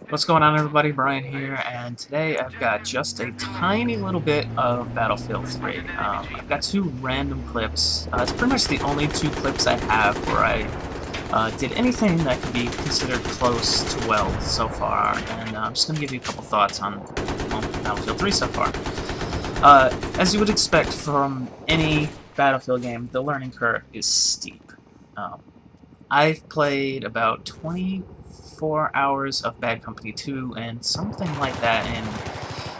What's going on, everybody? Brian here, and today I've got just a tiny little bit of Battlefield 3. I've got two random clips. It's pretty much the only two clips I have where I did anything that could be considered close to well so far, and I'm just going to give you a couple thoughts on Battlefield 3 so far. As you would expect from any Battlefield game, the learning curve is steep. I've played about 24 hours of Bad Company 2 and something like that in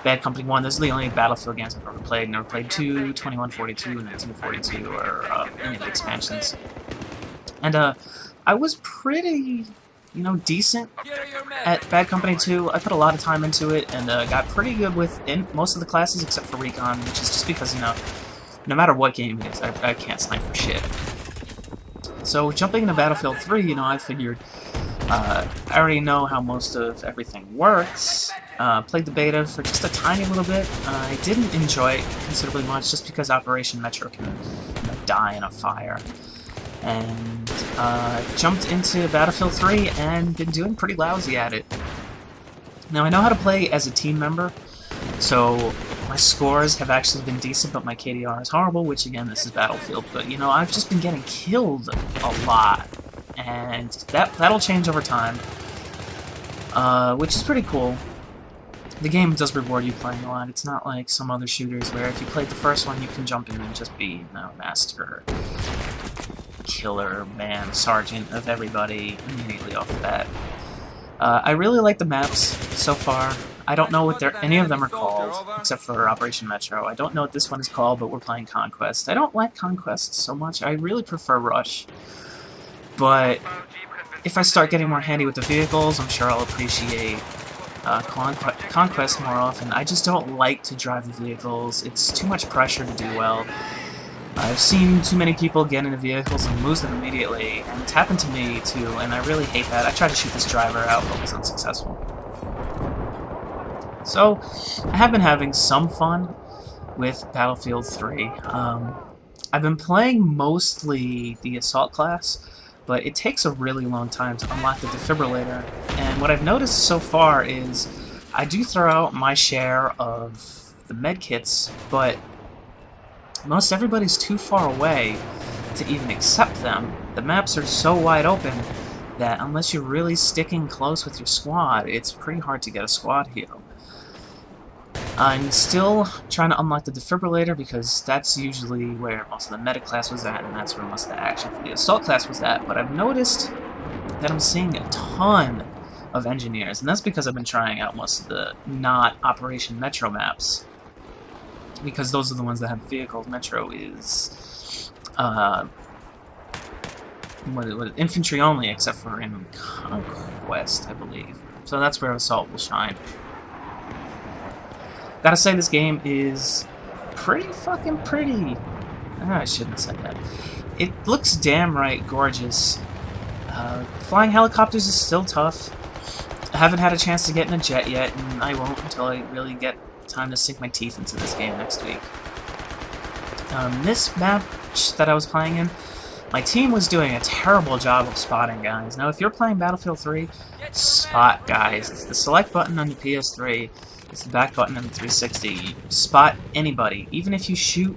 Bad Company 1. Those are the only Battlefield games I've ever played. Never played 2, 2142, 1942, or any of the expansions. And I was pretty, decent at Bad Company 2. I put a lot of time into it and got pretty good with most of the classes except for Recon, which is just because, no matter what game it is, I can't snipe for shit. So jumping into Battlefield 3, I figured I already know how most of everything works. Played the beta for just a tiny little bit. I didn't enjoy it considerably much just because Operation Metro can die in a fire. And jumped into Battlefield 3 and been doing pretty lousy at it. Now I know how to play as a team member, so my scores have actually been decent, but my KDR is horrible, which again, this is Battlefield. But I've just been getting killed a lot, and that'll change over time, which is pretty cool. The game does reward you playing a lot. It's not like some other shooters where if you played the first one, you can jump in and just be, master, killer, man, sergeant of everybody immediately off the bat. I really like the maps so far. I don't know what any of them are called, except for Operation Metro. I don't know what this one is called, but we're playing Conquest. I don't like Conquest so much. I really prefer Rush. But if I start getting more handy with the vehicles, I'm sure I'll appreciate Conquest more often. I just don't like to drive the vehicles. It's too much pressure to do well. I've seen too many people get into vehicles and lose them immediately, and it's happened to me too, and I really hate that. I tried to shoot this driver out, but was unsuccessful. So, I have been having some fun with Battlefield 3. I've been playing mostly the Assault class, but it takes a really long time to unlock the defibrillator, and what I've noticed so far is I do throw out my share of the medkits, but most everybody's too far away to even accept them. The maps are so wide open that unless you're really sticking close with your squad, it's pretty hard to get a squad heal. I'm still trying to unlock the defibrillator because that's usually where most of the medic class was at, and that's where most of the action for the assault class was at, but I've noticed that I'm seeing a ton of engineers, and that's because I've been trying out most of the not Operation Metro maps, because those are the ones that have vehicles. Metro is infantry only, except for in Conquest, I believe. So that's where Assault will shine. Gotta say, this game is pretty fucking pretty. I shouldn't have said that. It looks damn right gorgeous. Flying helicopters is still tough. I haven't had a chance to get in a jet yet, and I won't until I really get time to sink my teeth into this game next week. This match that I was playing in, my team was doing a terrible job of spotting guys. Now, if you're playing Battlefield 3, spot guys. It's the select button on your PS3. It's the back button on the 360. You spot anybody. Even if you shoot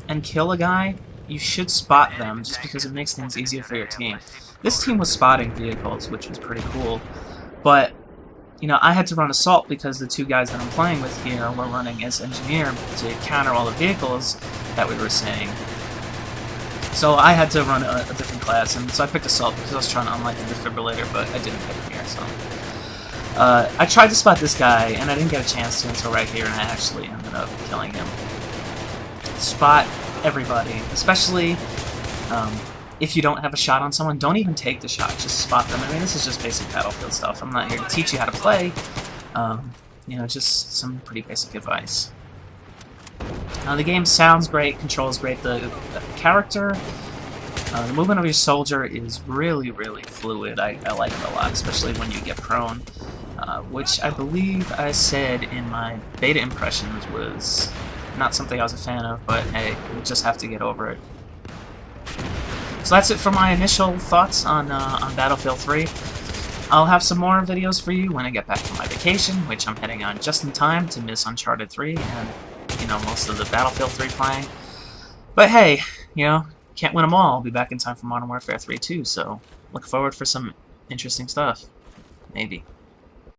and kill a guy, you should spot them, just because it makes things easier for your team. This team was spotting vehicles, which was pretty cool. But, I had to run Assault because the two guys that I'm playing with here were running as Engineer to counter all the vehicles that we were seeing. So I had to run a different class, and so I picked Assault because I was trying to unlock the defibrillator, but I didn't pick him here, so... I tried to spot this guy, and I didn't get a chance to until right here, and I actually ended up killing him. Spot everybody, especially if you don't have a shot on someone. Don't even take the shot, just spot them. I mean, this is just basic Battlefield stuff. I'm not here to teach you how to play, just some pretty basic advice. The game sounds great, controls great, the character... the movement of your soldier is really, really fluid. I like it a lot, especially when you get prone, which I believe I said in my beta impressions was not something I was a fan of, but hey, we'll just have to get over it. So that's it for my initial thoughts on Battlefield 3. I'll have some more videos for you when I get back from my vacation, which I'm heading on just in time to miss Uncharted 3 and, you know, most of the Battlefield 3 playing. But hey, you know, can't win them all. I'll be back in time for Modern Warfare 3 too, so look forward for some interesting stuff. Maybe.